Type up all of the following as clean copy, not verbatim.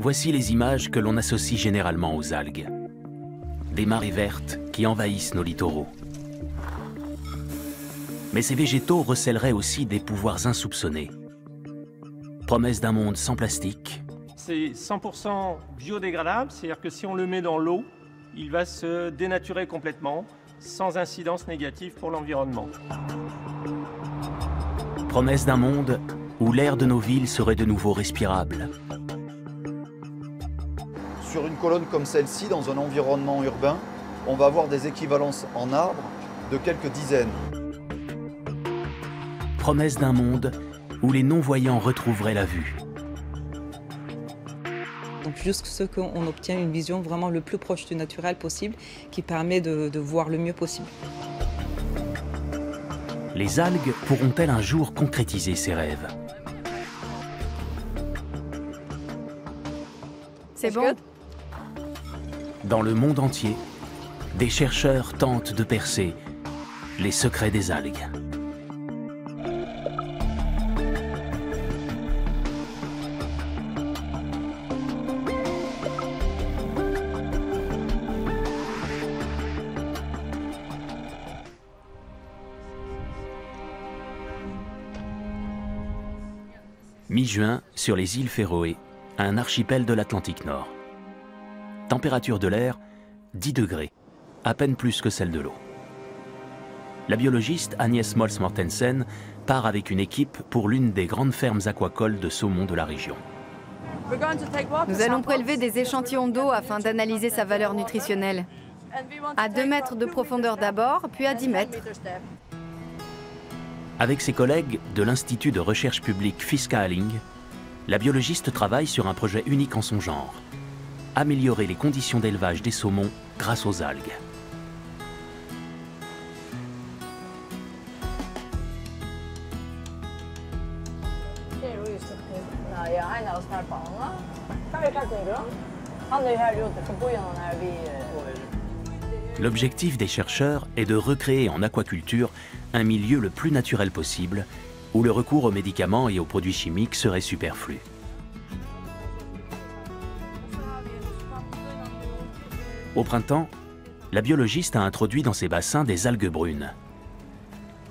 Voici les images que l'on associe généralement aux algues. Des marées vertes qui envahissent nos littoraux. Mais ces végétaux recèleraient aussi des pouvoirs insoupçonnés. Promesse d'un monde sans plastique. C'est 100% biodégradable, c'est-à-dire que si on le met dans l'eau, il va se dénaturer complètement, sans incidence négative pour l'environnement. Promesse d'un monde où l'air de nos villes serait de nouveau respirable. Sur une colonne comme celle-ci, dans un environnement urbain, on va avoir des équivalences en arbres de quelques dizaines. Promesse d'un monde où les non-voyants retrouveraient la vue. Donc jusqu'à ce qu'on obtienne une vision vraiment le plus proche du naturel possible, qui permet de voir le mieux possible. Les algues pourront-elles un jour concrétiser ces rêves? C'est bon? Dans le monde entier, des chercheurs tentent de percer les secrets des algues. Mi-juin, sur les îles Féroé, un archipel de l'Atlantique Nord. Température de l'air, 10 degrés, à peine plus que celle de l'eau. La biologiste Agnès Mols-Mortensen part avec une équipe pour l'une des grandes fermes aquacoles de saumon de la région. Nous allons prélever des échantillons d'eau afin d'analyser sa valeur nutritionnelle. À 2 mètres de profondeur d'abord, puis à 10 mètres. Avec ses collègues de l'Institut de recherche publique Fiskaling, la biologiste travaille sur un projet unique en son genre. Améliorer les conditions d'élevage des saumons grâce aux algues. L'objectif des chercheurs est de recréer en aquaculture un milieu le plus naturel possible, où le recours aux médicaments et aux produits chimiques serait superflu. Au printemps, la biologiste a introduit dans ses bassins des algues brunes.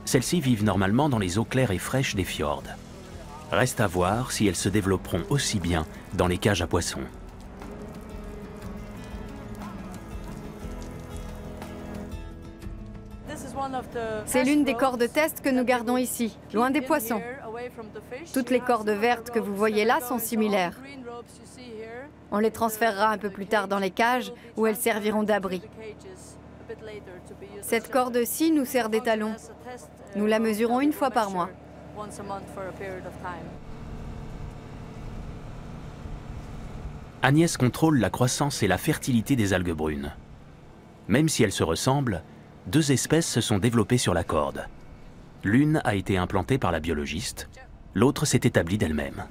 Celles-ci vivent normalement dans les eaux claires et fraîches des fjords. Reste à voir si elles se développeront aussi bien dans les cages à poissons. C'est l'une des corps de test que nous gardons ici, loin des poissons. Toutes les cordes vertes que vous voyez là sont similaires. On les transférera un peu plus tard dans les cages où elles serviront d'abri. Cette corde-ci nous sert d'étalon. Nous la mesurons 1 fois par mois. Agnès contrôle la croissance et la fertilité des algues brunes. Même si elles se ressemblent, 2 espèces se sont développées sur la corde. L'une a été implantée par la biologiste, l'autre s'est établie d'elle-même.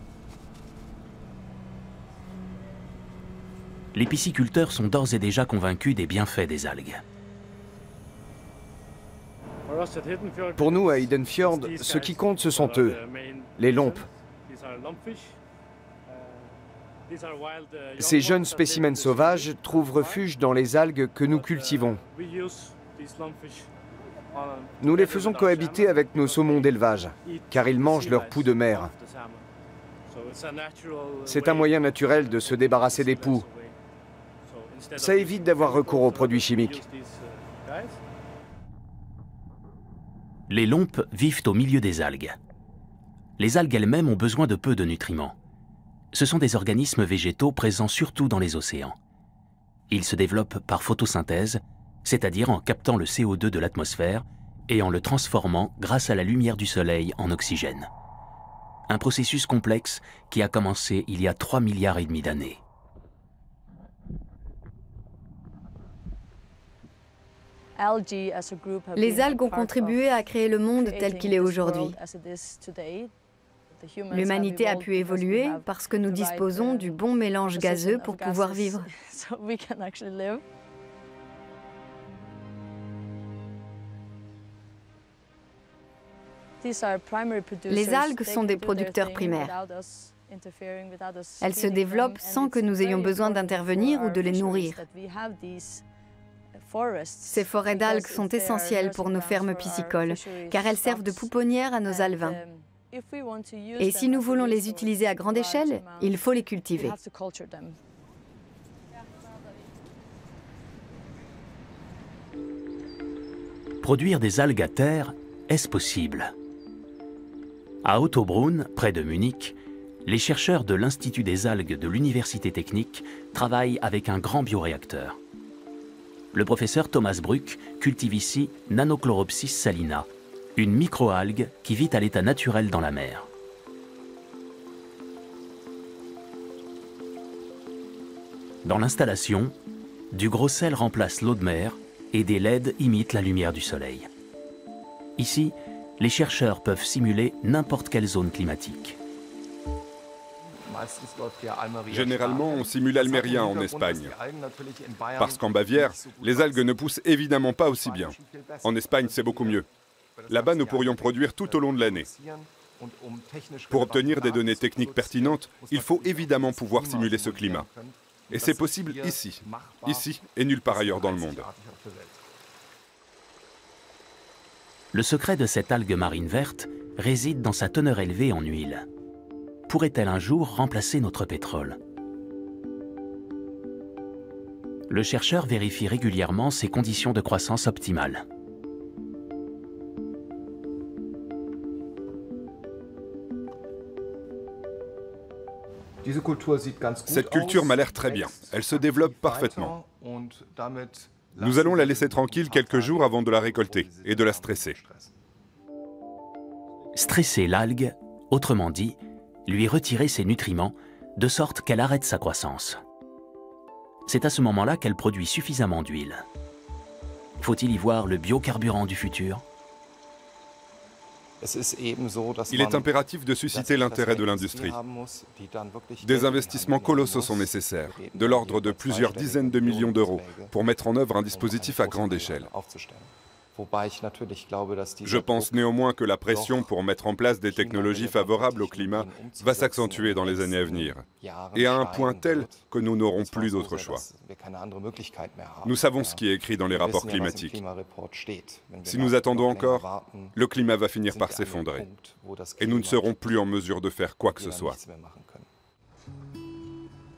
Les pisciculteurs sont d'ores et déjà convaincus des bienfaits des algues. Pour nous, à Edenfjord, ce qui compte, ce sont eux, les lompes. Ces jeunes spécimens sauvages trouvent refuge dans les algues que nous cultivons. Nous les faisons cohabiter avec nos saumons d'élevage, car ils mangent leurs poux de mer. C'est un moyen naturel de se débarrasser des poux. Ça évite d'avoir recours aux produits chimiques. Les lompes vivent au milieu des algues. Les algues elles-mêmes ont besoin de peu de nutriments. Ce sont des organismes végétaux présents surtout dans les océans. Ils se développent par photosynthèse, c'est-à-dire en captant le CO2 de l'atmosphère et en le transformant grâce à la lumière du soleil en oxygène. Un processus complexe qui a commencé il y a 3,5 milliards d'années. Les algues ont contribué à créer le monde tel qu'il est aujourd'hui. L'humanité a pu évoluer parce que nous disposons du bon mélange gazeux pour pouvoir vivre. Les algues sont des producteurs primaires. Elles se développent sans que nous ayons besoin d'intervenir ou de les nourrir. Ces forêts d'algues sont essentielles pour nos fermes piscicoles, car elles servent de pouponnières à nos alevins. Et si nous voulons les utiliser à grande échelle, il faut les cultiver. Produire des algues à terre, est-ce possible? À Ottobrunn, près de Munich, les chercheurs de l'Institut des algues de l'Université technique travaillent avec un grand bioréacteur. Le professeur Thomas Bruck cultive ici Nanochloropsis salina, une microalgue qui vit à l'état naturel dans la mer. Dans l'installation, du gros sel remplace l'eau de mer et des LED imitent la lumière du soleil. Ici, les chercheurs peuvent simuler n'importe quelle zone climatique. Généralement, on simule almérien en Espagne. Parce qu'en Bavière, les algues ne poussent évidemment pas aussi bien. En Espagne, c'est beaucoup mieux. Là-bas, nous pourrions produire tout au long de l'année. Pour obtenir des données techniques pertinentes, il faut évidemment pouvoir simuler ce climat. Et c'est possible ici et nulle part ailleurs dans le monde. Le secret de cette algue marine verte réside dans sa teneur élevée en huile. Pourrait-elle un jour remplacer notre pétrole? Le chercheur vérifie régulièrement ses conditions de croissance optimales. Cette culture m'a l'air très bien. Elle se développe parfaitement. Nous allons la laisser tranquille quelques jours avant de la récolter et de la stresser. Stresser l'algue, autrement dit, lui retirer ses nutriments, de sorte qu'elle arrête sa croissance. C'est à ce moment-là qu'elle produit suffisamment d'huile. Faut-il y voir le biocarburant du futur? Il est impératif de susciter l'intérêt de l'industrie. Des investissements colossaux sont nécessaires, de l'ordre de plusieurs dizaines de millions d'euros, pour mettre en œuvre un dispositif à grande échelle. Je pense néanmoins que la pression pour mettre en place des technologies favorables au climat va s'accentuer dans les années à venir, et à un point tel que nous n'aurons plus d'autre choix. Nous savons ce qui est écrit dans les rapports climatiques. Si nous attendons encore, le climat va finir par s'effondrer, et nous ne serons plus en mesure de faire quoi que ce soit.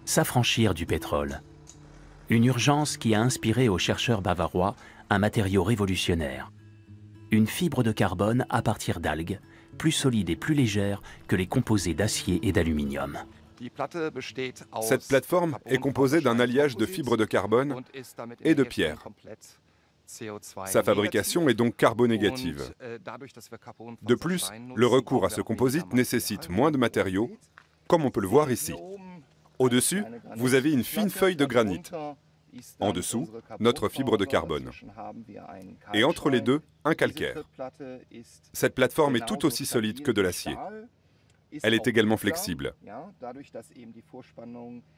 S'affranchir du pétrole. Une urgence qui a inspiré aux chercheurs bavarois un matériau révolutionnaire. Une fibre de carbone à partir d'algues, plus solide et plus légère que les composés d'acier et d'aluminium. Cette plateforme est composée d'un alliage de fibres de carbone et de pierre. Sa fabrication est donc carbonégative. De plus, le recours à ce composite nécessite moins de matériaux, comme on peut le voir ici. Au-dessus, vous avez une fine feuille de granit. En dessous, notre fibre de carbone. Et entre les deux, un calcaire. Cette plateforme est tout aussi solide que de l'acier. Elle est également flexible.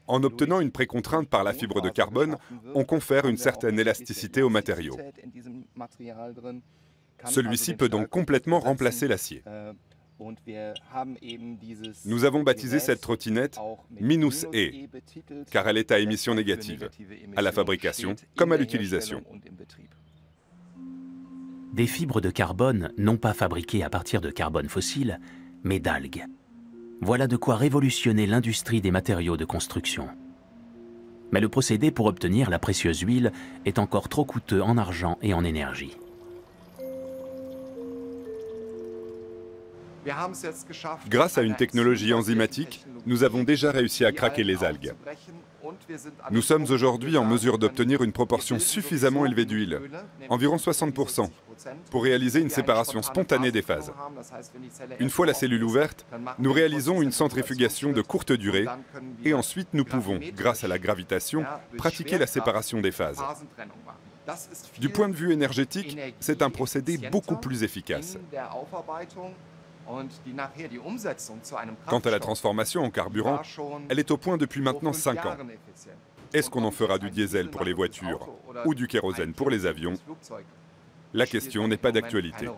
En obtenant une précontrainte par la fibre de carbone, on confère une certaine élasticité au matériau. Celui-ci peut donc complètement remplacer l'acier. Nous avons baptisé cette trottinette Minus E, car elle est à émission négative, à la fabrication comme à l'utilisation. Des fibres de carbone non pas fabriquées à partir de carbone fossile, mais d'algues. Voilà de quoi révolutionner l'industrie des matériaux de construction. Mais le procédé pour obtenir la précieuse huile est encore trop coûteux en argent et en énergie. Grâce à une technologie enzymatique, nous avons déjà réussi à craquer les algues. Nous sommes aujourd'hui en mesure d'obtenir une proportion suffisamment élevée d'huile, environ 60%, pour réaliser une séparation spontanée des phases. Une fois la cellule ouverte, nous réalisons une centrifugation de courte durée et ensuite nous pouvons, grâce à la gravitation, pratiquer la séparation des phases. Du point de vue énergétique, c'est un procédé beaucoup plus efficace. Quant à la transformation en carburant, elle est au point depuis maintenant 5 ans. Est-ce qu'on en fera du diesel pour les voitures ou du kérosène pour les avions? La question n'est pas d'actualité.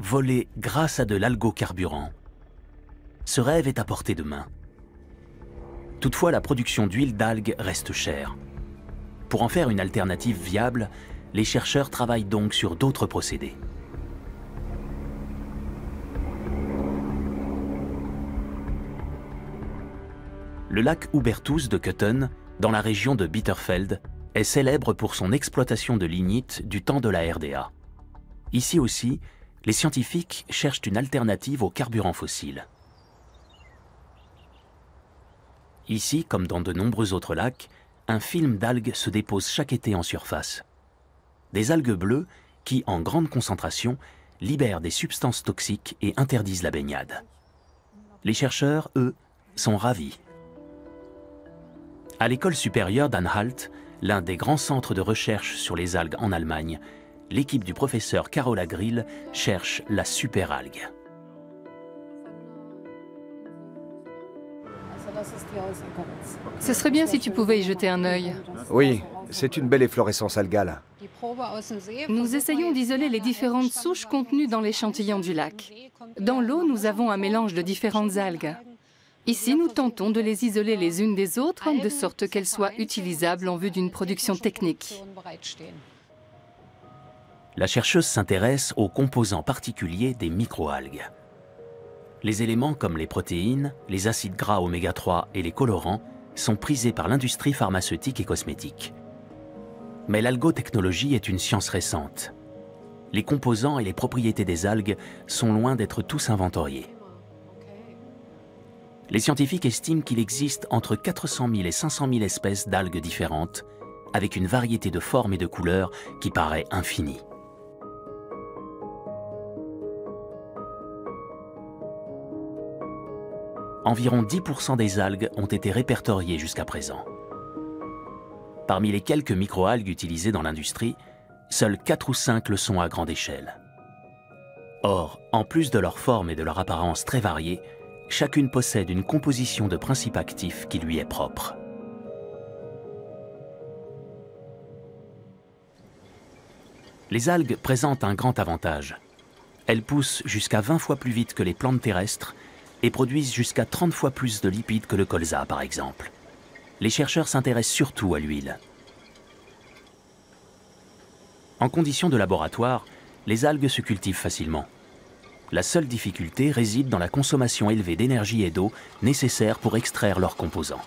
voler grâce à de l'algocarburant. Ce rêve est à portée de main. Toutefois, la production d'huile d'algues reste chère. Pour en faire une alternative viable, les chercheurs travaillent donc sur d'autres procédés. Le lac Hubertus de Köthen, dans la région de Bitterfeld, est célèbre pour son exploitation de lignite du temps de la RDA. Ici aussi, les scientifiques cherchent une alternative aux carburants fossiles. Ici, comme dans de nombreux autres lacs, un film d'algues se dépose chaque été en surface. Des algues bleues qui, en grande concentration, libèrent des substances toxiques et interdisent la baignade. Les chercheurs, eux, sont ravis. À l'école supérieure d'Anhalt, l'un des grands centres de recherche sur les algues en Allemagne, l'équipe du professeur Carola Grill cherche la superalgue. Ce serait bien si tu pouvais y jeter un œil. Oui, c'est une belle efflorescence algale. Nous essayons d'isoler les différentes souches contenues dans l'échantillon du lac. Dans l'eau, nous avons un mélange de différentes algues. Ici, nous tentons de les isoler les unes des autres, de sorte qu'elles soient utilisables en vue d'une production technique. La chercheuse s'intéresse aux composants particuliers des microalgues. Les éléments comme les protéines, les acides gras oméga 3 et les colorants sont prisés par l'industrie pharmaceutique et cosmétique. Mais l'algotechnologie est une science récente. Les composants et les propriétés des algues sont loin d'être tous inventoriés. Les scientifiques estiment qu'il existe entre 400 000 et 500 000 espèces d'algues différentes, avec une variété de formes et de couleurs qui paraît infinie. Environ 10% des algues ont été répertoriées jusqu'à présent. Parmi les quelques microalgues utilisées dans l'industrie, seules 4 ou 5 le sont à grande échelle. Or, en plus de leur forme et de leur apparence très variées, chacune possède une composition de principes actifs qui lui est propre. Les algues présentent un grand avantage. Elles poussent jusqu'à 20 fois plus vite que les plantes terrestres et produisent jusqu'à 30 fois plus de lipides que le colza, par exemple. Les chercheurs s'intéressent surtout à l'huile. En conditions de laboratoire, les algues se cultivent facilement. La seule difficulté réside dans la consommation élevée d'énergie et d'eau nécessaire pour extraire leurs composants.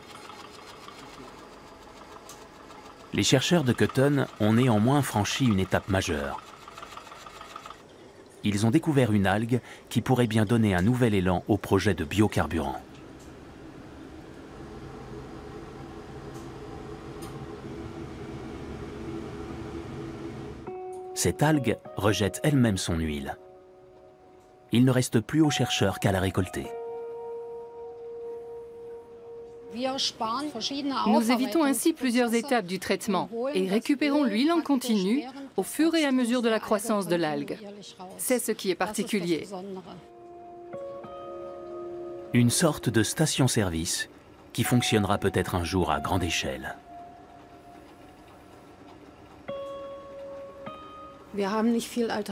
Les chercheurs de Köthen ont néanmoins franchi une étape majeure. Ils ont découvert une algue qui pourrait bien donner un nouvel élan au projet de biocarburant. Cette algue rejette elle-même son huile. Il ne reste plus aux chercheurs qu'à la récolter. Nous évitons ainsi plusieurs étapes du traitement et récupérons l'huile en continu au fur et à mesure de la croissance de l'algue. C'est ce qui est particulier. Une sorte de station-service qui fonctionnera peut-être un jour à grande échelle.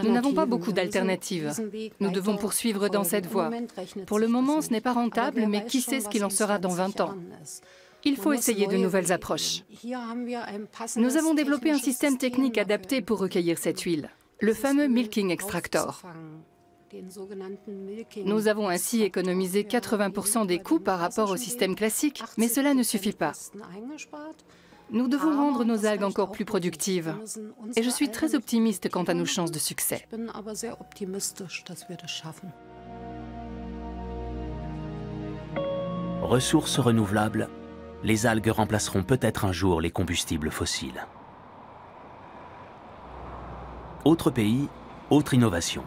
Nous n'avons pas beaucoup d'alternatives. Nous devons poursuivre dans cette voie. Pour le moment, ce n'est pas rentable, mais qui sait ce qu'il en sera dans 20 ans. Il faut essayer de nouvelles approches. Nous avons développé un système technique adapté pour recueillir cette huile, le fameux Milking Extractor. Nous avons ainsi économisé 80% des coûts par rapport au système classique, mais cela ne suffit pas. Nous devons rendre nos algues encore plus productives. Et je suis très optimiste quant à nos chances de succès. Ressources renouvelables, les algues remplaceront peut-être un jour les combustibles fossiles. Autre pays, autre innovation.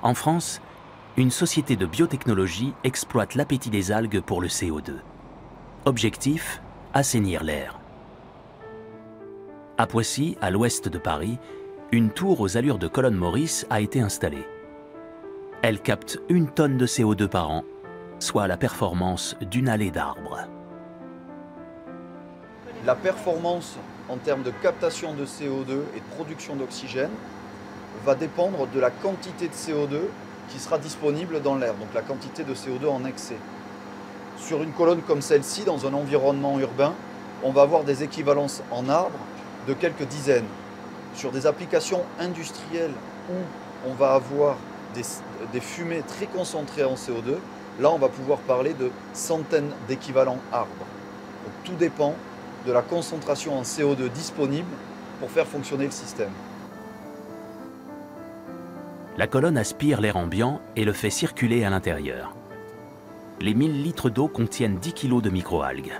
En France, une société de biotechnologie exploite l'appétit des algues pour le CO2. Objectif, assainir l'air. À Poissy, à l'ouest de Paris, une tour aux allures de colonne Maurice a été installée. Elle capte 1 tonne de CO2 par an, soit la performance d'une allée d'arbres. La performance en termes de captation de CO2 et de production d'oxygène va dépendre de la quantité de CO2 qui sera disponible dans l'air, donc la quantité de CO2 en excès. Sur une colonne comme celle-ci, dans un environnement urbain, on va avoir des équivalences en arbres de quelques dizaines. Sur des applications industrielles où on va avoir des fumées très concentrées en CO2, là on va pouvoir parler de centaines d'équivalents arbres. Donc, tout dépend de la concentration en CO2 disponible pour faire fonctionner le système. La colonne aspire l'air ambiant et le fait circuler à l'intérieur. Les 1000 litres d'eau contiennent 10 kg de microalgues.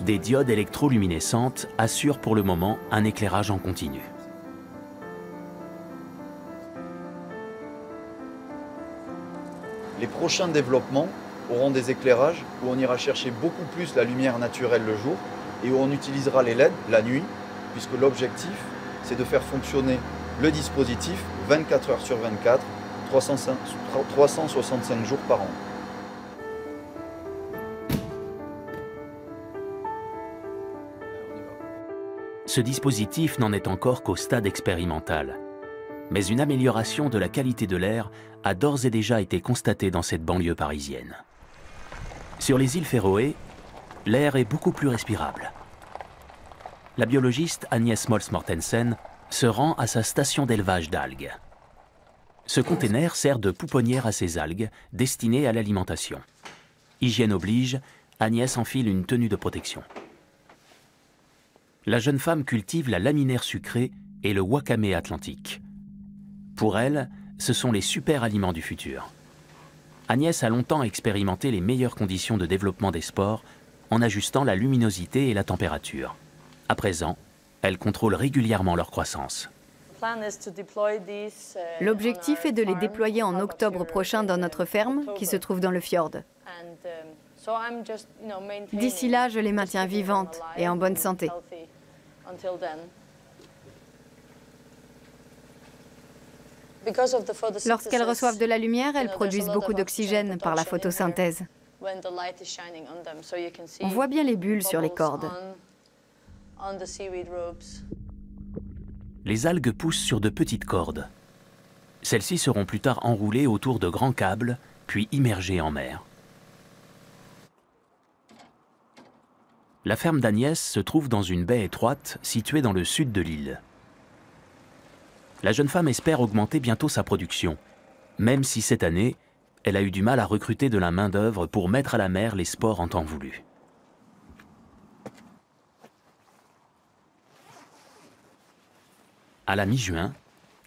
Des diodes électroluminescentes assurent pour le moment un éclairage en continu. Les prochains développements auront des éclairages où on ira chercher beaucoup plus la lumière naturelle le jour et où on utilisera les LED la nuit, puisque l'objectif, c'est de faire fonctionner le dispositif 24 heures sur 24, 365 jours par an. Ce dispositif n'en est encore qu'au stade expérimental. Mais une amélioration de la qualité de l'air a d'ores et déjà été constatée dans cette banlieue parisienne. Sur les îles Féroé, l'air est beaucoup plus respirable. La biologiste Agnès Mols-Mortensen se rend à sa station d'élevage d'algues. Ce conteneur sert de pouponnière à ces algues, destinées à l'alimentation. Hygiène oblige, Agnès enfile une tenue de protection. La jeune femme cultive la laminaire sucrée et le wakame atlantique. Pour elle, ce sont les super aliments du futur. Agnès a longtemps expérimenté les meilleures conditions de développement des spores en ajustant la luminosité et la température. À présent, elle contrôle régulièrement leur croissance. L'objectif est de les déployer en octobre prochain dans notre ferme, qui se trouve dans le fjord. D'ici là, je les maintiens vivantes et en bonne santé. Lorsqu'elles reçoivent de la lumière, elles produisent beaucoup d'oxygène par la photosynthèse. On voit bien les bulles sur les cordes. Les algues poussent sur de petites cordes. Celles-ci seront plus tard enroulées autour de grands câbles, puis immergées en mer. La ferme d'Agnès se trouve dans une baie étroite située dans le sud de l'île. La jeune femme espère augmenter bientôt sa production, même si cette année, elle a eu du mal à recruter de la main-d'œuvre pour mettre à la mer les spores en temps voulu. À la mi-juin,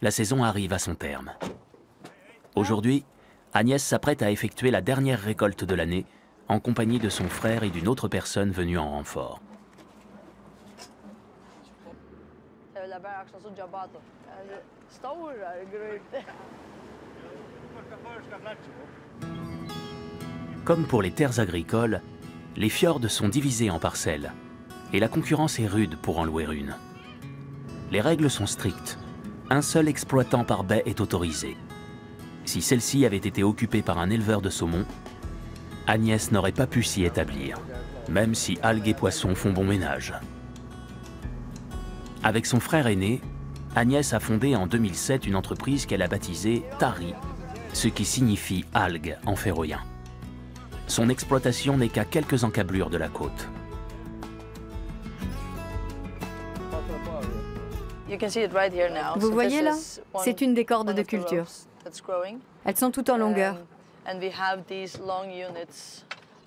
la saison arrive à son terme. Aujourd'hui, Agnès s'apprête à effectuer la dernière récolte de l'année en compagnie de son frère et d'une autre personne venue en renfort. Comme pour les terres agricoles, les fjords sont divisés en parcelles et la concurrence est rude pour en louer une. Les règles sont strictes. Un seul exploitant par baie est autorisé. Si celle-ci avait été occupée par un éleveur de saumon, Agnès n'aurait pas pu s'y établir, même si algues et poissons font bon ménage. Avec son frère aîné, Agnès a fondé en 2007 une entreprise qu'elle a baptisée Tari, ce qui signifie algue en féroïen. Son exploitation n'est qu'à quelques encablures de la côte. Vous voyez là, c'est une des cordes de culture. Elles sont toutes en longueur.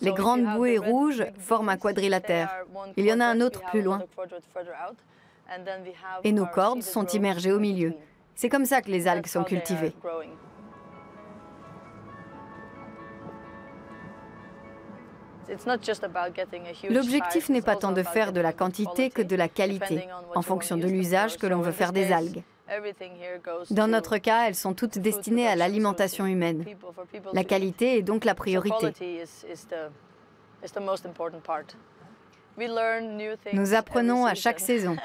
Les grandes bouées rouges forment un quadrilatère. Il y en a un autre plus loin. Et nos cordes sont immergées au milieu. C'est comme ça que les algues sont cultivées. L'objectif n'est pas tant de faire de la quantité que de la qualité, en fonction de l'usage que l'on veut faire des algues. Dans notre cas, elles sont toutes destinées à l'alimentation humaine. La qualité est donc la priorité. Nous apprenons à chaque saison.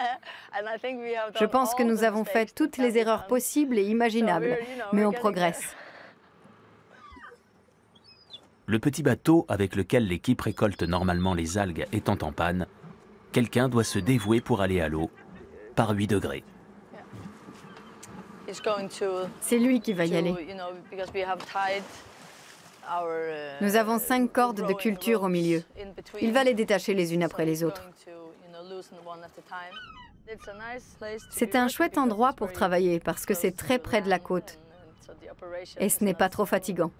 Je pense que nous avons fait toutes les erreurs possibles et imaginables, mais on progresse. Le petit bateau avec lequel l'équipe récolte normalement les algues étant en panne, quelqu'un doit se dévouer pour aller à l'eau, par 8 degrés. C'est lui qui va y aller. Nous avons 5 cordes de culture au milieu. Il va les détacher les unes après les autres. C'est un chouette endroit pour travailler parce que c'est très près de la côte. Et ce n'est pas trop fatigant.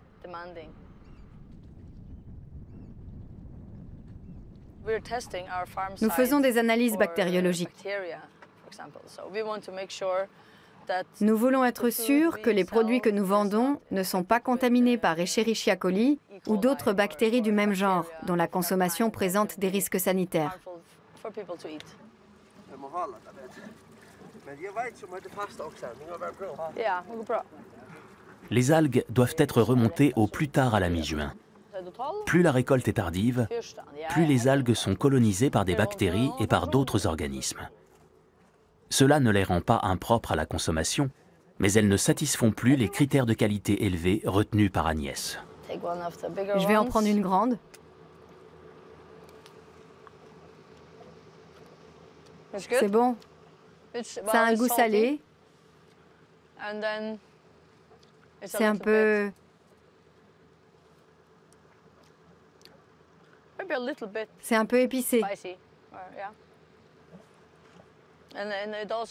Nous faisons des analyses bactériologiques. Nous voulons être sûrs que les produits que nous vendons ne sont pas contaminés par Escherichia coli ou d'autres bactéries du même genre, dont la consommation présente des risques sanitaires. Les algues doivent être remontées au plus tard à la mi-juin. Plus la récolte est tardive, plus les algues sont colonisées par des bactéries et par d'autres organismes. Cela ne les rend pas impropres à la consommation, mais elles ne satisfont plus les critères de qualité élevés retenus par Agnès. Je vais en prendre une grande. C'est bon. Ça a un goût salé. C'est un peu... C'est un peu épicé.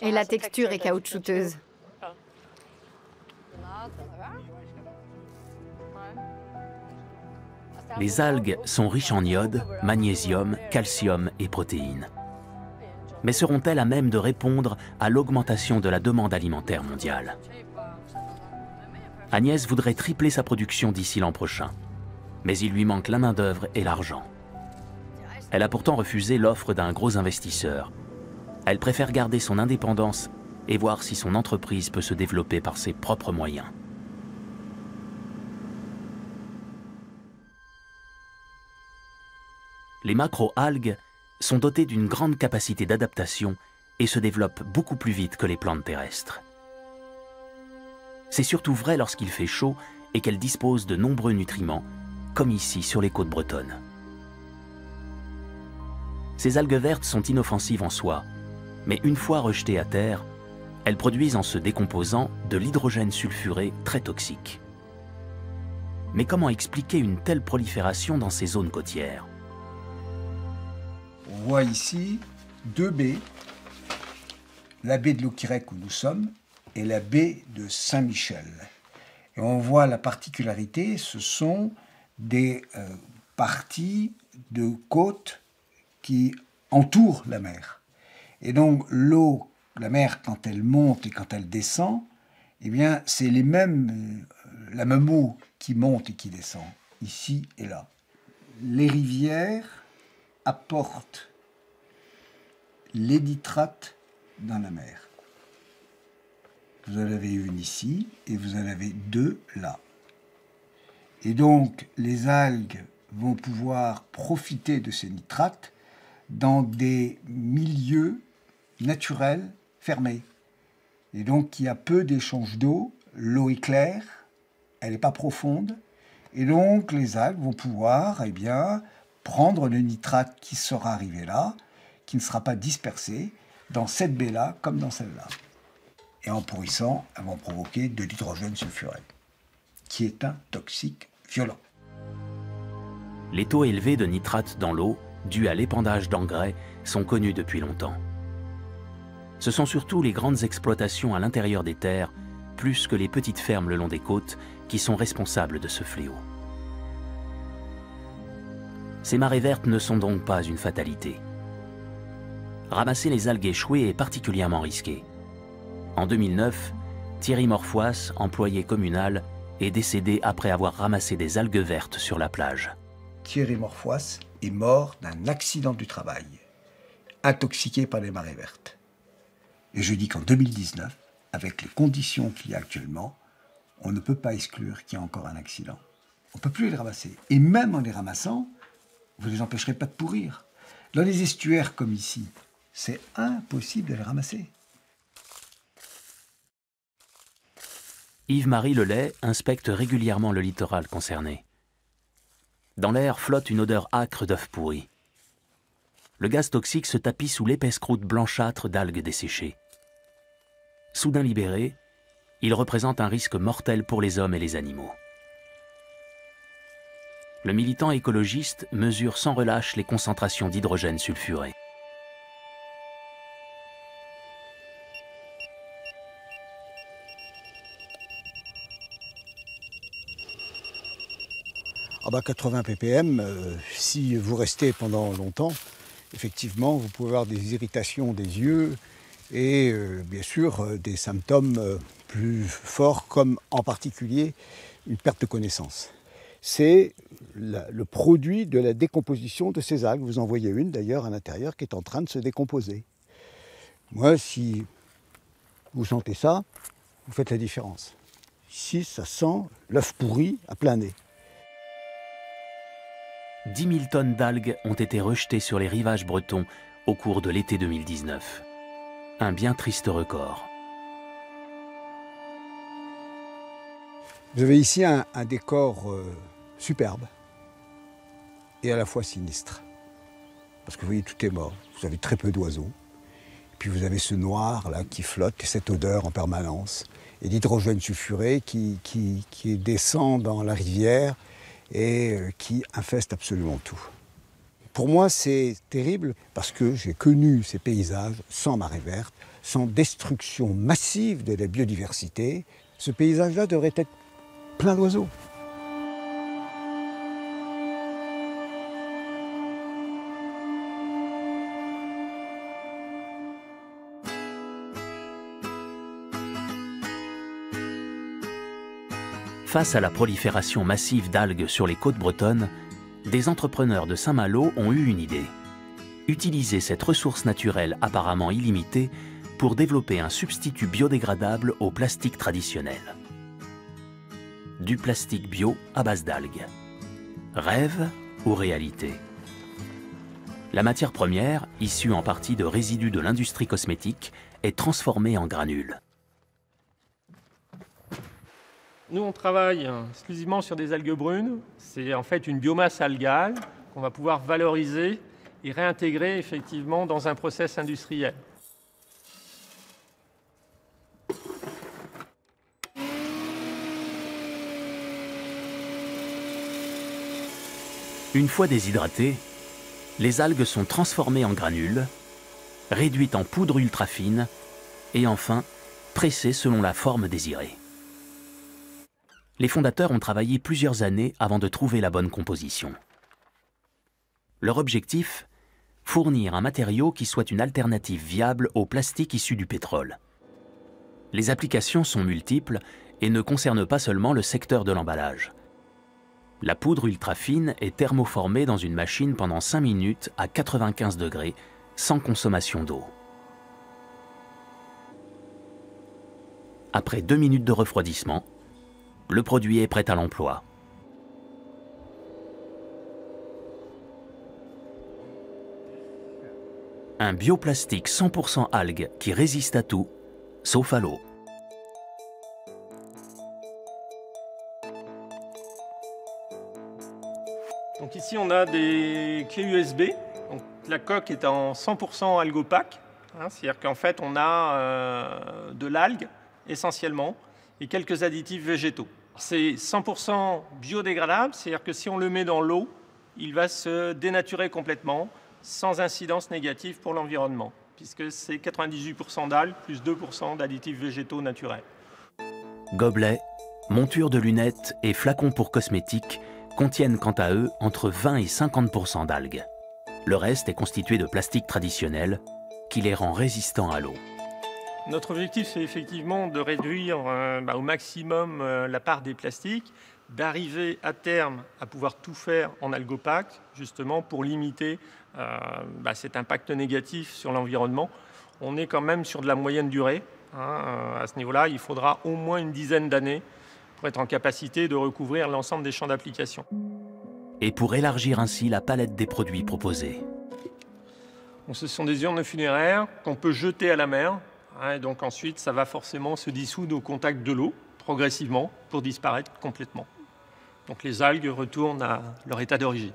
Et la texture est caoutchouteuse. Les algues sont riches en iode, magnésium, calcium et protéines. Mais seront-elles à même de répondre à l'augmentation de la demande alimentaire mondiale? Agnès voudrait tripler sa production d'ici l'an prochain, mais il lui manque la main-d'œuvre et l'argent. Elle a pourtant refusé l'offre d'un gros investisseur. Elle préfère garder son indépendance et voir si son entreprise peut se développer par ses propres moyens. Les macro-algues sont dotées d'une grande capacité d'adaptation et se développent beaucoup plus vite que les plantes terrestres. C'est surtout vrai lorsqu'il fait chaud et qu'elles disposent de nombreux nutriments, comme ici sur les côtes bretonnes. Ces algues vertes sont inoffensives en soi, mais une fois rejetées à terre, elles produisent en se décomposant de l'hydrogène sulfuré très toxique. Mais comment expliquer une telle prolifération dans ces zones côtières? On voit ici 2 baies, la baie de l'Auquirec où nous sommes et la baie de Saint-Michel. Et on voit la particularité, ce sont des parties de côte qui entourent la mer. Et donc l'eau, la mer, quand elle monte et quand elle descend, eh bien c'est la même eau qui monte et qui descend, ici et là. Les rivières apportent les nitrates dans la mer. Vous en avez une ici et vous en avez 2 là. Et donc les algues vont pouvoir profiter de ces nitrates dans des milieux naturels fermés. Et donc il y a peu d'échanges d'eau, l'eau est claire, elle n'est pas profonde, et donc les algues vont pouvoir prendre le nitrate qui sera arrivé là, qui ne sera pas dispersé, dans cette baie-là comme dans celle-là. Et en pourrissant, elles vont provoquer de l'hydrogène sulfuré, qui est un toxique violent. Les taux élevés de nitrate dans l'eau, dus à l'épandage d'engrais, sont connus depuis longtemps. Ce sont surtout les grandes exploitations à l'intérieur des terres, plus que les petites fermes le long des côtes, qui sont responsables de ce fléau. Ces marées vertes ne sont donc pas une fatalité. Ramasser les algues échouées est particulièrement risqué. En 2009, Thierry Morfois, employé communal, est décédé après avoir ramassé des algues vertes sur la plage. Thierry Morfois est mort d'un accident du travail, intoxiqué par les marées vertes. Et je dis qu'en 2019, avec les conditions qu'il y a actuellement, on ne peut pas exclure qu'il y ait encore un accident. On ne peut plus les ramasser. Et même en les ramassant, vous ne les empêcherez pas de pourrir. Dans les estuaires comme ici, c'est impossible de les ramasser. Yves-Marie Lelay inspecte régulièrement le littoral concerné. Dans l'air flotte une odeur âcre d'œufs pourris. Le gaz toxique se tapit sous l'épaisse croûte blanchâtre d'algues desséchées. Soudain libéré, Ils représentent un risque mortel pour les hommes et les animaux. Le militant écologiste mesure sans relâche les concentrations d'hydrogène sulfuré. Ah bah 80 ppm, si vous restez pendant longtemps, effectivement, vous pouvez avoir des irritations des yeux et bien sûr des symptômes plus forts, comme en particulier une perte de connaissance. C'est le produit de la décomposition de ces algues. Vous en voyez une d'ailleurs à l'intérieur qui est en train de se décomposer. Moi, si vous sentez ça, vous faites la différence. Ici, ça sent l'œuf pourri à plein nez. 10 000 tonnes d'algues ont été rejetées sur les rivages bretons au cours de l'été 2019. Un bien triste record. Vous avez ici un décor superbe et à la fois sinistre. Parce que vous voyez, tout est mort. Vous avez très peu d'oiseaux. Puis vous avez ce noir là qui flotte, et cette odeur en permanence. Et l'hydrogène sulfuré qui descend dans la rivière et qui infeste absolument tout. Pour moi, c'est terrible parce que j'ai connu ces paysages sans marée verte, sans destruction massive de la biodiversité. Ce paysage-là devrait être plein d'oiseaux. Face à la prolifération massive d'algues sur les côtes bretonnes, des entrepreneurs de Saint-Malo ont eu une idée. Utiliser cette ressource naturelle apparemment illimitée pour développer un substitut biodégradable au plastique traditionnel. Du plastique bio à base d'algues. Rêve ou réalité? La matière première, issue en partie de résidus de l'industrie cosmétique, est transformée en granules. Nous, on travaille exclusivement sur des algues brunes. C'est en fait une biomasse algale qu'on va pouvoir valoriser et réintégrer effectivement dans un process industriel. Une fois déshydratées, les algues sont transformées en granules, réduites en poudre ultra fine et enfin pressées selon la forme désirée. Les fondateurs ont travaillé plusieurs années avant de trouver la bonne composition. Leur objectif, fournir un matériau qui soit une alternative viable au plastique issu du pétrole. Les applications sont multiples et ne concernent pas seulement le secteur de l'emballage. La poudre ultra fine est thermoformée dans une machine pendant 5 minutes à 95 degrés, sans consommation d'eau. Après 2 minutes de refroidissement, le produit est prêt à l'emploi. Un bioplastique 100% algues qui résiste à tout, sauf à l'eau. Donc ici, on a des clés USB. Donc, la coque est en 100% algue opaque. C'est-à-dire qu'en fait, on a de l'algue essentiellement et quelques additifs végétaux. C'est 100% biodégradable, c'est-à-dire que si on le met dans l'eau, il va se dénaturer complètement sans incidence négative pour l'environnement, puisque c'est 98% d'algues plus 2% d'additifs végétaux naturels. Gobelets, montures de lunettes et flacons pour cosmétiques contiennent quant à eux entre 20 et 50% d'algues. Le reste est constitué de plastique traditionnel qui les rend résistants à l'eau. Notre objectif, c'est effectivement de réduire au maximum la part des plastiques, d'arriver à terme à pouvoir tout faire en algues opaques, justement pour limiter cet impact négatif sur l'environnement. On est quand même sur de la moyenne durée. À ce niveau-là, il faudra au moins une dizaine d'années pour être en capacité de recouvrir l'ensemble des champs d'application. Et pour élargir ainsi la palette des produits proposés. Ce sont des urnes funéraires qu'on peut jeter à la mer. Et donc ensuite, ça va forcément se dissoudre au contact de l'eau, progressivement, pour disparaître complètement. Donc les algues retournent à leur état d'origine,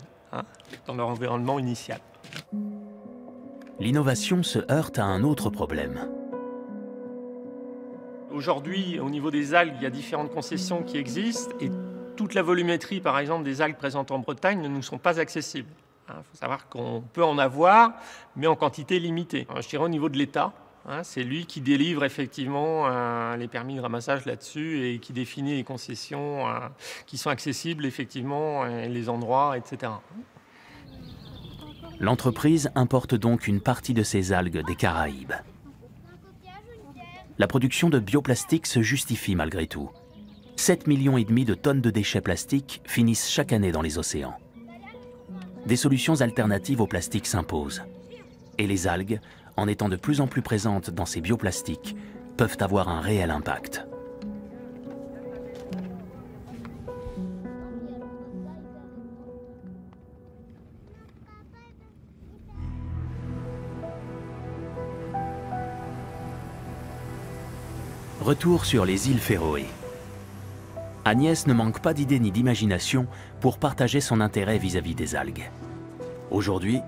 dans leur environnement initial. L'innovation se heurte à un autre problème. Aujourd'hui, au niveau des algues, il y a différentes concessions qui existent et toute la volumétrie, par exemple, des algues présentes en Bretagne ne nous sont pas accessibles. Il faut savoir qu'on peut en avoir, mais en quantité limitée. Je dirais au niveau de l'État, c'est lui qui délivre effectivement les permis de ramassage là-dessus et qui définit les concessions qui sont accessibles, effectivement, les endroits, etc. L'entreprise importe donc une partie de ces algues des Caraïbes. La production de bioplastique se justifie malgré tout. 7,5 millions de tonnes de déchets plastiques finissent chaque année dans les océans. Des solutions alternatives au plastique s'imposent. Et les algues, en étant de plus en plus présentes dans ces bioplastiques, peuvent avoir un réel impact. Retour sur les îles Féroé. Agnès ne manque pas d'idées ni d'imagination pour partager son intérêt vis-à-vis des algues. Aujourd'hui,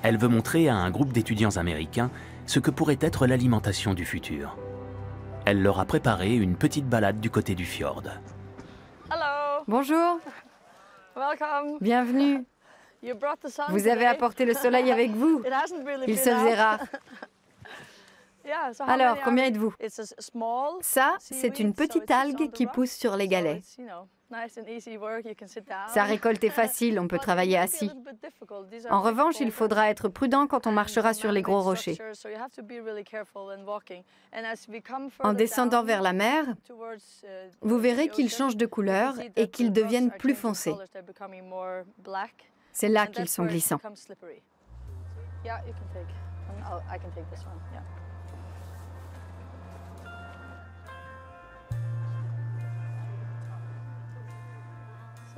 elle veut montrer à un groupe d'étudiants américains ce que pourrait être l'alimentation du futur. Elle leur a préparé une petite balade du côté du fjord. Bonjour. Bienvenue. Vous avez apporté le soleil avec vous. Il se faisait rare. Alors, combien êtes-vous? Ça, c'est une petite algue qui pousse sur les galets. Sa récolte est facile, on peut travailler assis. En revanche, il faudra être prudent quand on marchera sur les gros rochers. En descendant vers la mer, vous verrez qu'ils changent de couleur et qu'ils deviennent plus foncés. C'est là qu'ils sont glissants.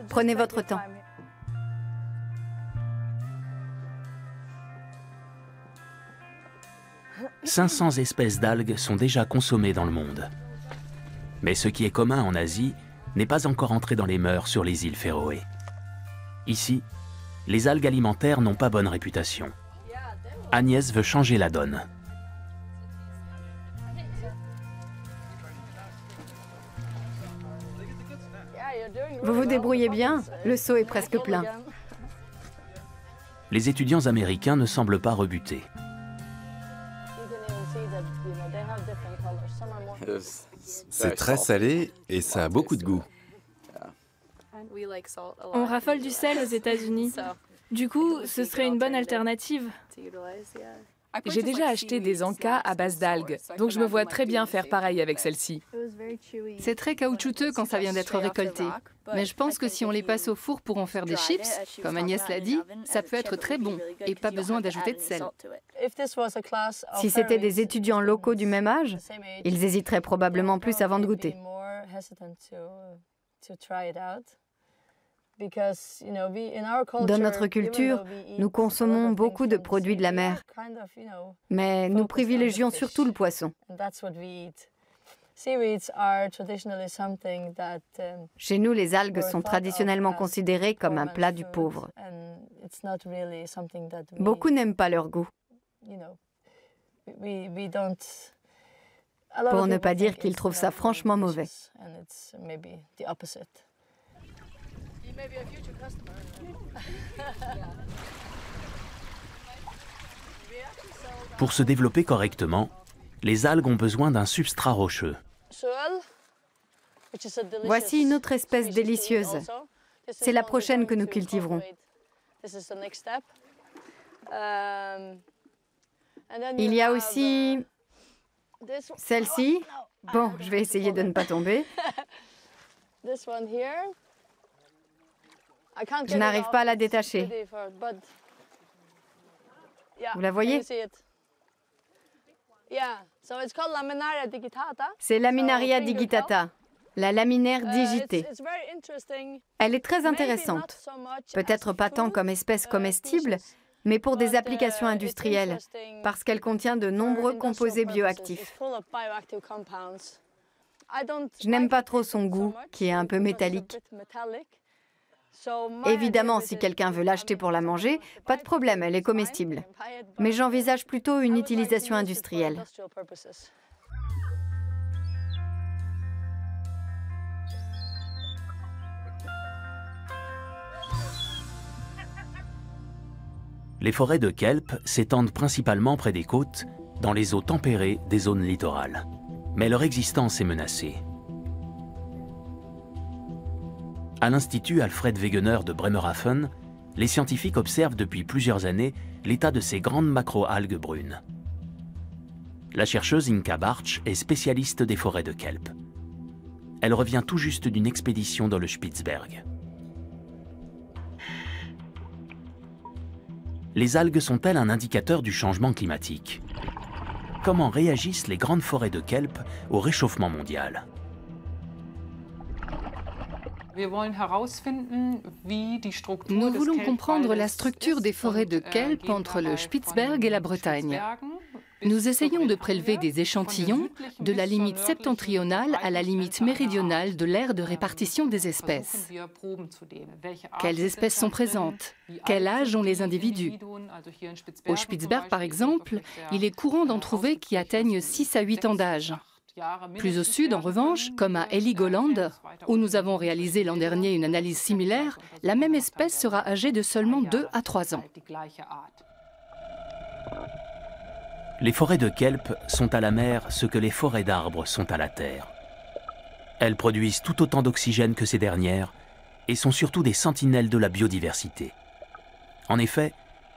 Prenez votre temps. « 500 espèces d'algues sont déjà consommées dans le monde. Mais ce qui est commun en Asie n'est pas encore entré dans les mœurs sur les îles Féroé. Ici, les algues alimentaires n'ont pas bonne réputation. Agnès veut changer la donne. Vous vous débrouillez bien, le seau est presque plein. Les étudiants américains ne semblent pas rebutés. C'est très salé et ça a beaucoup de goût. On raffole du sel aux États-Unis. Du coup, ce serait une bonne alternative. J'ai déjà acheté des ancas à base d'algues, donc je me vois très bien faire pareil avec celle-ci. C'est très caoutchouteux quand ça vient d'être récolté. Mais je pense que si on les passe au four pour en faire des chips, comme Agnès l'a dit, ça peut être très bon et pas besoin d'ajouter de sel. Si c'était des étudiants locaux du même âge, ils hésiteraient probablement plus avant de goûter. Dans notre culture, nous consommons beaucoup de produits de la mer, mais nous privilégions surtout le poisson. Chez nous, les algues sont traditionnellement considérées comme un plat du pauvre. Beaucoup n'aiment pas leur goût. Pour ne pas dire qu'ils trouvent ça franchement mauvais. Pour se développer correctement, les algues ont besoin d'un substrat rocheux. Voici une autre espèce délicieuse. C'est la prochaine que nous cultiverons. Il y a aussi celle-ci. Bon, je vais essayer de ne pas tomber. Je n'arrive pas à la détacher. Vous la voyez? C'est Laminaria digitata, la laminaire digitée. Elle est très intéressante. Peut-être pas tant comme espèce comestible, mais pour des applications industrielles, parce qu'elle contient de nombreux composés bioactifs. Je n'aime pas trop son goût, qui est un peu métallique. Évidemment, si quelqu'un veut l'acheter pour la manger, pas de problème, elle est comestible. Mais j'envisage plutôt une utilisation industrielle. Les forêts de kelp s'étendent principalement près des côtes, dans les eaux tempérées des zones littorales. Mais leur existence est menacée. À l'Institut Alfred Wegener de Bremerhaven, les scientifiques observent depuis plusieurs années l'état de ces grandes macro-algues brunes. La chercheuse Inka Bartsch est spécialiste des forêts de kelp. Elle revient tout juste d'une expédition dans le Spitzberg. Les algues sont-elles un indicateur du changement climatique? Comment réagissent les grandes forêts de kelp au réchauffement mondial? Nous voulons comprendre la structure des forêts de kelp entre le Spitzberg et la Bretagne. Nous essayons de prélever des échantillons de la limite septentrionale à la limite méridionale de l'aire de répartition des espèces. Quelles espèces sont présentes? Quel âge ont les individus? Au Spitzberg, par exemple, il est courant d'en trouver qui atteignent 6 à 8 ans d'âge. Plus au sud, en revanche, comme à Heligoland, où nous avons réalisé l'an dernier une analyse similaire, la même espèce sera âgée de seulement 2 à 3 ans. Les forêts de kelp sont à la mer ce que les forêts d'arbres sont à la terre. Elles produisent tout autant d'oxygène que ces dernières et sont surtout des sentinelles de la biodiversité. En effet,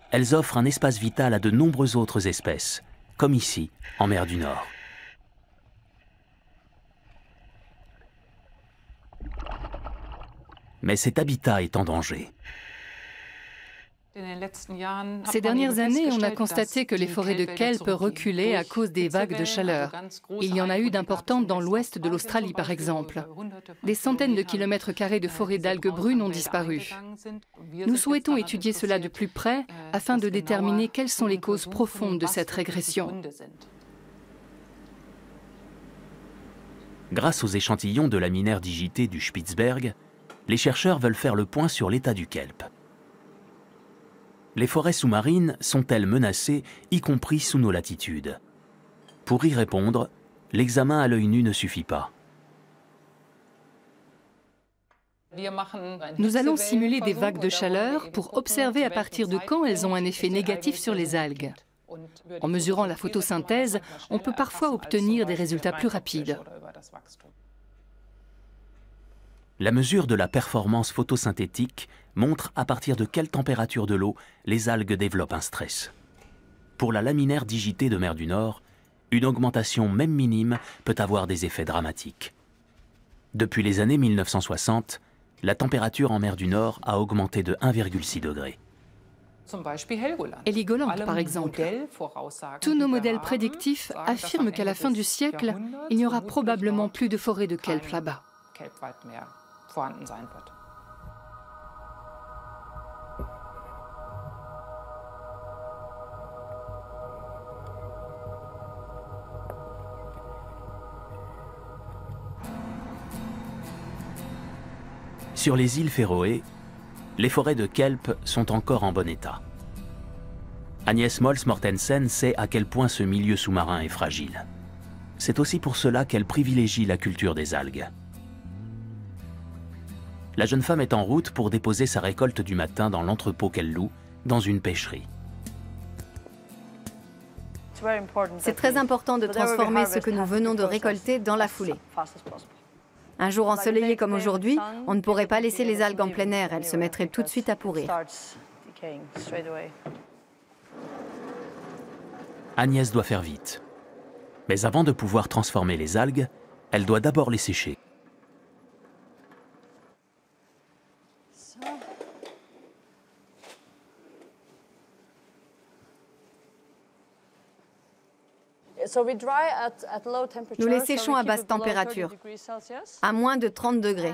elles offrent un espace vital à de nombreuses autres espèces, comme ici, en mer du Nord. Mais cet habitat est en danger. Ces dernières années, on a constaté que les forêts de kelp reculaient à cause des vagues de chaleur. Il y en a eu d'importantes dans l'ouest de l'Australie, par exemple. Des centaines de kilomètres carrés de forêts d'algues brunes ont disparu. Nous souhaitons étudier cela de plus près afin de déterminer quelles sont les causes profondes de cette régression. Grâce aux échantillons de laminaires digités du Spitzberg, les chercheurs veulent faire le point sur l'état du kelp. Les forêts sous-marines sont-elles menacées, y compris sous nos latitudes? Pour y répondre, l'examen à l'œil nu ne suffit pas. Nous allons simuler des vagues de chaleur pour observer à partir de quand elles ont un effet négatif sur les algues. En mesurant la photosynthèse, on peut parfois obtenir des résultats plus rapides. La mesure de la performance photosynthétique montre à partir de quelle température de l'eau les algues développent un stress. Pour la laminaire digitée de mer du Nord, une augmentation même minime peut avoir des effets dramatiques. Depuis les années 1960, la température en mer du Nord a augmenté de 1,6 degré. Heligoland, par exemple. Tous nos modèles prédictifs affirment qu'à la fin du siècle, il n'y aura probablement plus de forêts de kelp là-bas. Sur les îles Féroé, les forêts de kelp sont encore en bon état. Agnès Mols-Mortensen sait à quel point ce milieu sous-marin est fragile. C'est aussi pour cela qu'elle privilégie la culture des algues. La jeune femme est en route pour déposer sa récolte du matin dans l'entrepôt qu'elle loue, dans une pêcherie. C'est très important de transformer ce que nous venons de récolter dans la foulée. Un jour ensoleillé comme aujourd'hui, on ne pourrait pas laisser les algues en plein air, elles se mettraient tout de suite à pourrir. Agnès doit faire vite. Mais avant de pouvoir transformer les algues, elle doit d'abord les sécher. Nous les séchons à basse température, à moins de 30 degrés.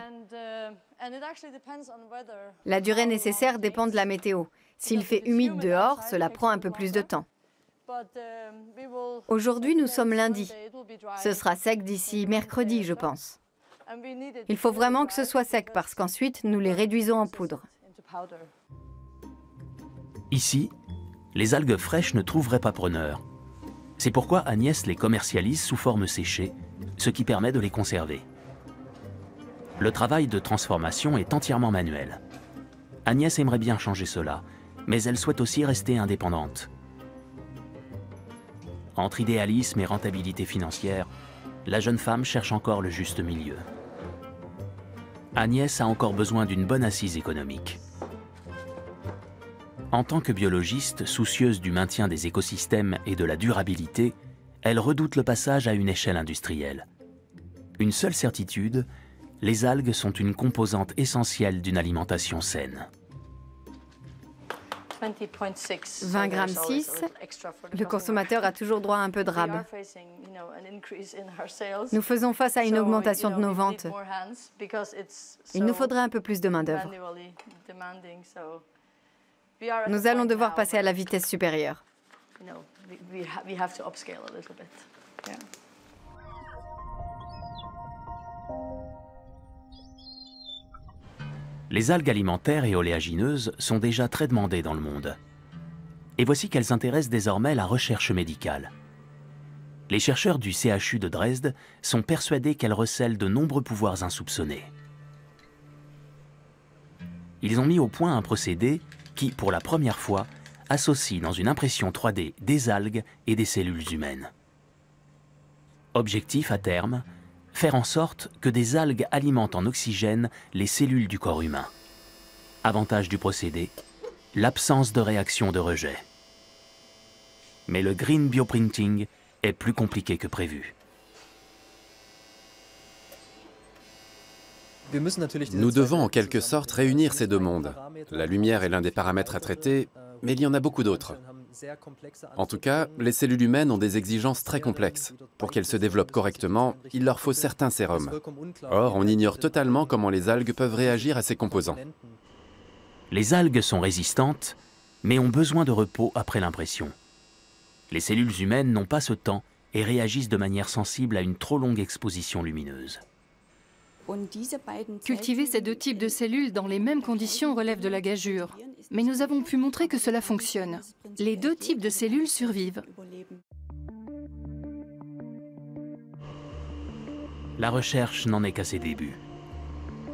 La durée nécessaire dépend de la météo. S'il fait humide dehors, cela prend un peu plus de temps. Aujourd'hui, nous sommes lundi. Ce sera sec d'ici mercredi, je pense. Il faut vraiment que ce soit sec parce qu'ensuite, nous les réduisons en poudre. Ici, les algues fraîches ne trouveraient pas preneur. C'est pourquoi Agnès les commercialise sous forme séchée, ce qui permet de les conserver. Le travail de transformation est entièrement manuel. Agnès aimerait bien changer cela, mais elle souhaite aussi rester indépendante. Entre idéalisme et rentabilité financière, la jeune femme cherche encore le juste milieu. Agnès a encore besoin d'une bonne assise économique. En tant que biologiste, soucieuse du maintien des écosystèmes et de la durabilité, elle redoute le passage à une échelle industrielle. Une seule certitude, les algues sont une composante essentielle d'une alimentation saine. 20 grammes 6, le consommateur a toujours droit à un peu de rab. Nous faisons face à une augmentation de nos ventes. Il nous faudrait un peu plus de main-d'œuvre. Nous allons devoir passer à la vitesse supérieure. Les algues alimentaires et oléagineuses sont déjà très demandées dans le monde. Et voici qu'elles intéressent désormais la recherche médicale. Les chercheurs du CHU de Dresde sont persuadés qu'elles recèlent de nombreux pouvoirs insoupçonnés. Ils ont mis au point un procédé qui, pour la première fois, associe dans une impression 3D des algues et des cellules humaines. Objectif à terme, faire en sorte que des algues alimentent en oxygène les cellules du corps humain. Avantage du procédé, l'absence de réaction de rejet. Mais le green bioprinting est plus compliqué que prévu. Nous devons en quelque sorte réunir ces deux mondes. La lumière est l'un des paramètres à traiter, mais il y en a beaucoup d'autres. En tout cas, les cellules humaines ont des exigences très complexes. Pour qu'elles se développent correctement, il leur faut certains sérums. Or, on ignore totalement comment les algues peuvent réagir à ces composants. Les algues sont résistantes, mais ont besoin de repos après l'impression. Les cellules humaines n'ont pas ce temps et réagissent de manière sensible à une trop longue exposition lumineuse. Cultiver ces deux types de cellules dans les mêmes conditions relève de la gageure. Mais nous avons pu montrer que cela fonctionne. Les deux types de cellules survivent. La recherche n'en est qu'à ses débuts.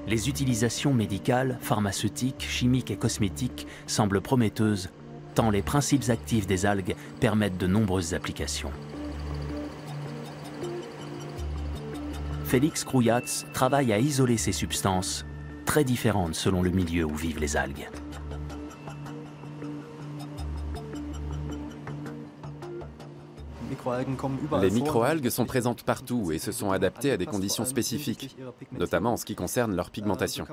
Les utilisations médicales, pharmaceutiques, chimiques et cosmétiques semblent prometteuses, tant les principes actifs des algues permettent de nombreuses applications. Félix Krouiats travaille à isoler ces substances, très différentes selon le milieu où vivent les algues. Les microalgues sont présentes partout et se sont adaptées à des conditions spécifiques, notamment en ce qui concerne leur pigmentation.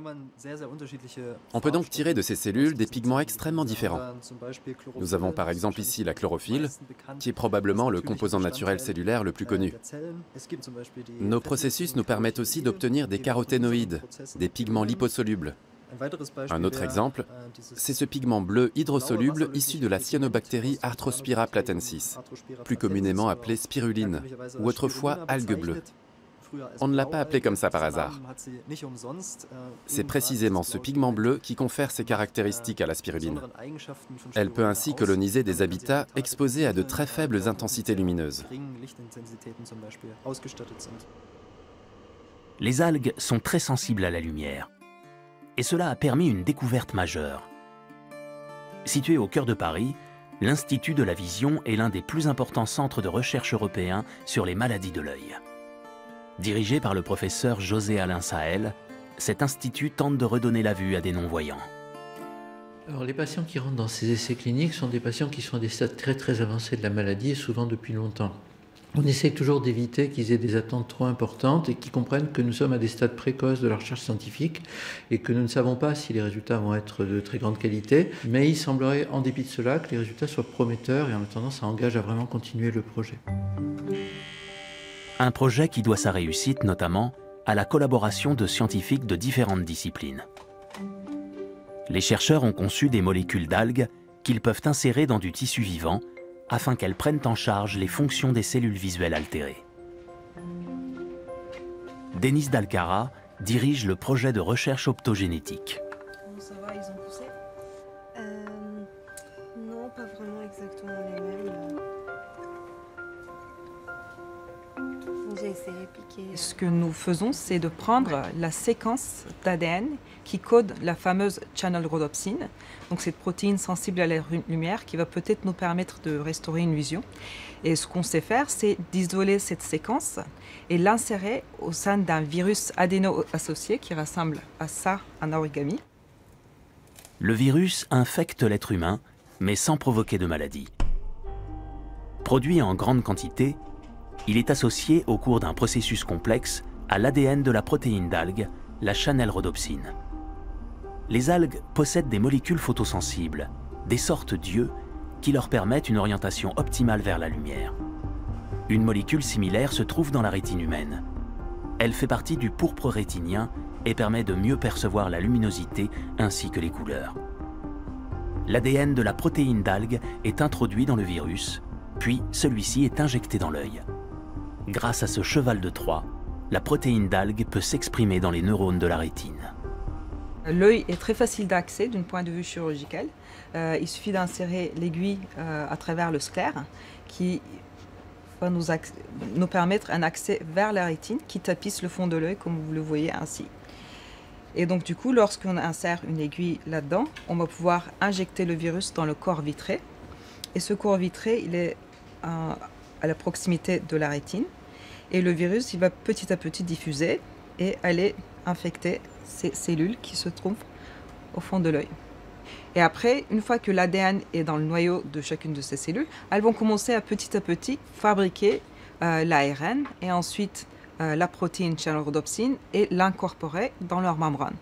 On peut donc tirer de ces cellules des pigments extrêmement différents. Nous avons par exemple ici la chlorophylle, qui est probablement le composant naturel cellulaire le plus connu. Nos processus nous permettent aussi d'obtenir des caroténoïdes, des pigments liposolubles. Un autre exemple, c'est ce pigment bleu hydrosoluble issu de la cyanobactérie Arthrospira platensis, plus communément appelée spiruline, ou autrefois algue bleue. On ne l'a pas appelée comme ça par hasard. C'est précisément ce pigment bleu qui confère ses caractéristiques à la spiruline. Elle peut ainsi coloniser des habitats exposés à de très faibles intensités lumineuses. Les algues sont très sensibles à la lumière. Et cela a permis une découverte majeure. Situé au cœur de Paris, l'Institut de la Vision est l'un des plus importants centres de recherche européens sur les maladies de l'œil. Dirigé par le professeur José-Alain Sahel, cet institut tente de redonner la vue à des non-voyants. Alors, les patients qui rentrent dans ces essais cliniques sont des patients qui sont à des stades très avancés de la maladie et souvent depuis longtemps. On essaie toujours d'éviter qu'ils aient des attentes trop importantes et qu'ils comprennent que nous sommes à des stades précoces de la recherche scientifique et que nous ne savons pas si les résultats vont être de très grande qualité. Mais il semblerait, en dépit de cela, que les résultats soient prometteurs et en attendant, ça engage à vraiment continuer le projet. Un projet qui doit sa réussite notamment à la collaboration de scientifiques de différentes disciplines. Les chercheurs ont conçu des molécules d'algues qu'ils peuvent insérer dans du tissu vivant afin qu'elles prennent en charge les fonctions des cellules visuelles altérées. Denis Dalcara dirige le projet de recherche optogénétique. Ça va, ils ont poussé non, pas vraiment exactement les mêmes. J'ai essayé de piquer. Ce que nous faisons, c'est de prendre la séquence d'ADN qui code la fameuse channel rhodopsine, donc cette protéine sensible à la lumière qui va peut-être nous permettre de restaurer une vision. Et ce qu'on sait faire, c'est d'isoler cette séquence et l'insérer au sein d'un virus adéno-associé qui ressemble à ça en origami. Le virus infecte l'être humain, mais sans provoquer de maladie. Produit en grande quantité, il est associé au cours d'un processus complexe à l'ADN de la protéine d'algue, la channel rhodopsine. Les algues possèdent des molécules photosensibles, des sortes d'yeux, qui leur permettent une orientation optimale vers la lumière. Une molécule similaire se trouve dans la rétine humaine. Elle fait partie du pourpre rétinien et permet de mieux percevoir la luminosité ainsi que les couleurs. L'ADN de la protéine d'algue est introduit dans le virus, puis celui-ci est injecté dans l'œil. Grâce à ce cheval de Troie, la protéine d'algue peut s'exprimer dans les neurones de la rétine. L'œil est très facile d'accès d'un point de vue chirurgical. Il suffit d'insérer l'aiguille à travers le sclère qui va nous permettre un accès vers la rétine qui tapisse le fond de l'œil comme vous le voyez ainsi. Et donc du coup, lorsqu'on insère une aiguille là-dedans, on va pouvoir injecter le virus dans le corps vitré. Et ce corps vitré, il est à la proximité de la rétine. Et le virus, il va petit à petit diffuser et aller infecter ces cellules qui se trouvent au fond de l'œil. Et après, une fois que l'ADN est dans le noyau de chacune de ces cellules, elles vont commencer à petit fabriquer l'ARN et ensuite la protéine channel rhodopsine et l'incorporer dans leur membrane.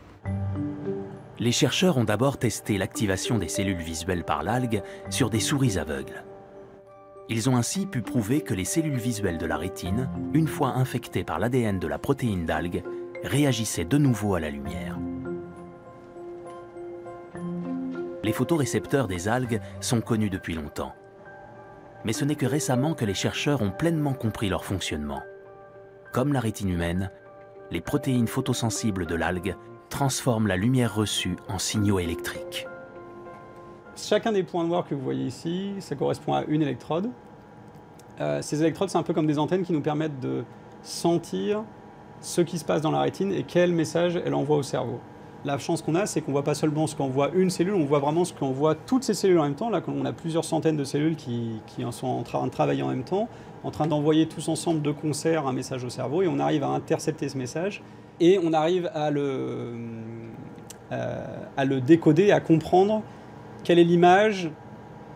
Les chercheurs ont d'abord testé l'activation des cellules visuelles par l'algue sur des souris aveugles. Ils ont ainsi pu prouver que les cellules visuelles de la rétine, une fois infectées par l'ADN de la protéine d'algue, réagissaient de nouveau à la lumière. Les photorécepteurs des algues sont connus depuis longtemps. Mais ce n'est que récemment que les chercheurs ont pleinement compris leur fonctionnement. Comme la rétine humaine, les protéines photosensibles de l'algue transforment la lumière reçue en signaux électriques. Chacun des points noirs que vous voyez ici, ça correspond à une électrode. Ces électrodes, c'est un peu comme des antennes qui nous permettent de sentir ce qui se passe dans la rétine et quel message elle envoie au cerveau. La chance qu'on a, c'est qu'on ne voit pas seulement ce qu'envoie une cellule, on voit vraiment ce qu'envoie toutes ces cellules en même temps. Là, on a plusieurs centaines de cellules qui sont en train de travailler en même temps, en train d'envoyer tous ensemble de concert un message au cerveau, et on arrive à intercepter ce message, et on arrive à le décoder, à comprendre quelle est l'image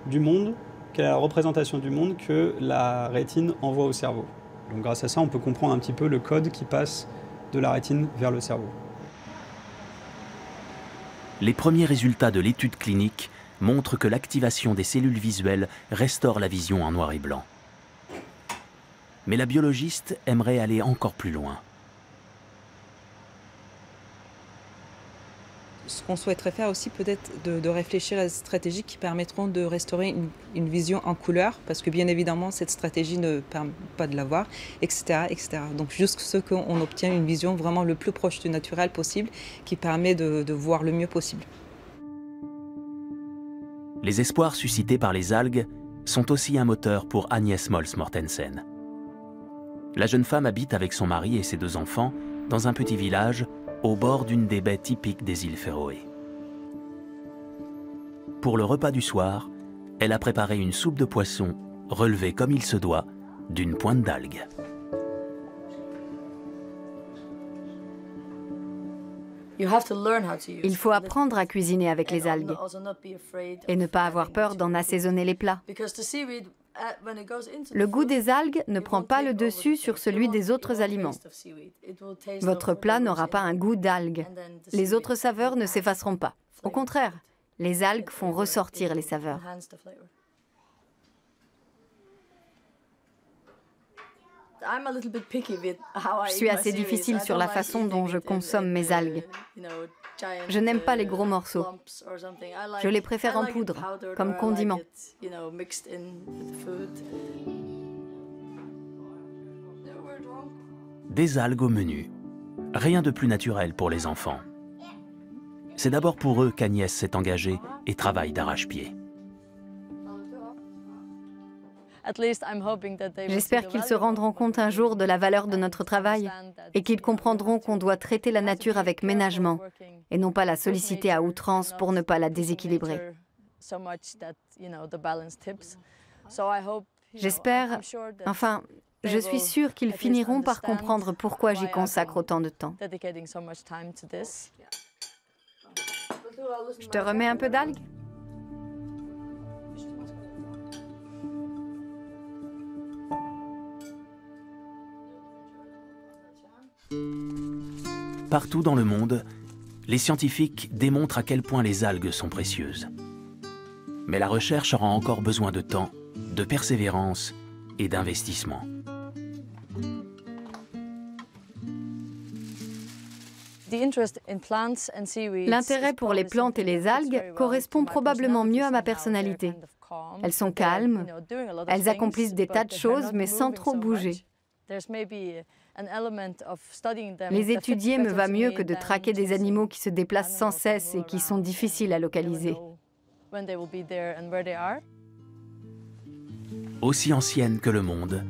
du monde, quelle est la représentation du monde que la rétine envoie au cerveau. Donc grâce à ça, on peut comprendre un petit peu le code qui passe de la rétine vers le cerveau. Les premiers résultats de l'étude clinique montrent que l'activation des cellules visuelles restaure la vision en noir et blanc. Mais la biologiste aimerait aller encore plus loin. Ce qu'on souhaiterait faire aussi, peut-être de réfléchir à des stratégies qui permettront de restaurer une vision en couleur, parce que bien évidemment, cette stratégie ne permet pas de l'avoir, etc., etc. Donc juste ce qu'on obtient une vision vraiment le plus proche du naturel possible, qui permet de voir le mieux possible. Les espoirs suscités par les algues sont aussi un moteur pour Agnès Mols Mortensen. La jeune femme habite avec son mari et ses 2 enfants dans un petit village au bord d'une des baies typiques des îles Féroé. Pour le repas du soir, elle a préparé une soupe de poisson relevée comme il se doit d'une pointe d'algue. Il faut apprendre à cuisiner avec les algues et ne pas avoir peur d'en assaisonner les plats. Le goût des algues ne prend pas le dessus sur celui des autres aliments. Votre plat n'aura pas un goût d'algues. Les autres saveurs ne s'effaceront pas. Au contraire, les algues font ressortir les saveurs. Je suis assez difficile sur la façon dont je consomme mes algues. Je n'aime pas les gros morceaux. Je les préfère en poudre, comme condiment. Des algues au menu. Rien de plus naturel pour les enfants. C'est d'abord pour eux qu'Agnès s'est engagée et travaille d'arrache-pied. J'espère qu'ils se rendront compte un jour de la valeur de notre travail et qu'ils comprendront qu'on doit traiter la nature avec ménagement et non pas la solliciter à outrance pour ne pas la déséquilibrer. J'espère, enfin, je suis sûre qu'ils finiront par comprendre pourquoi j'y consacre autant de temps. Je te remets un peu d'algues ? Partout dans le monde, les scientifiques démontrent à quel point les algues sont précieuses. Mais la recherche aura encore besoin de temps, de persévérance et d'investissement. L'intérêt pour les plantes et les algues correspond probablement mieux à ma personnalité. Elles sont calmes, elles accomplissent des tas de choses, mais sans trop bouger. Les étudier me va mieux que de traquer des animaux qui se déplacent sans cesse et qui sont difficiles à localiser. Aussi anciennes que le monde,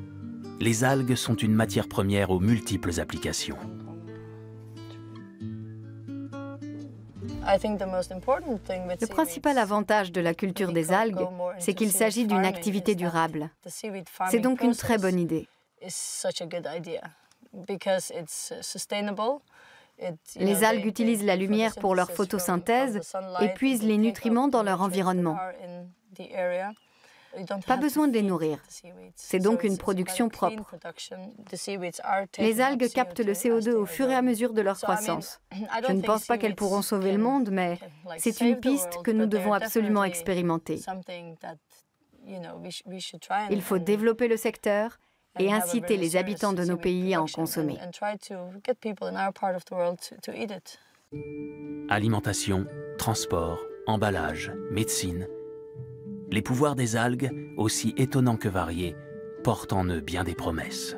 les algues sont une matière première aux multiples applications. Le principal avantage de la culture des algues, c'est qu'il s'agit d'une activité durable. C'est donc une très bonne idée. Les algues utilisent la lumière pour leur photosynthèse et puisent les nutriments dans leur environnement. Pas besoin de les nourrir. C'est donc une production propre. Les algues captent le CO2 au fur et à mesure de leur croissance. Je ne pense pas qu'elles pourront sauver le monde, mais c'est une piste que nous devons absolument expérimenter. Il faut développer le secteur et inciter les habitants de nos pays à en consommer. Alimentation, transport, emballage, médecine. Les pouvoirs des algues, aussi étonnants que variés, portent en eux bien des promesses.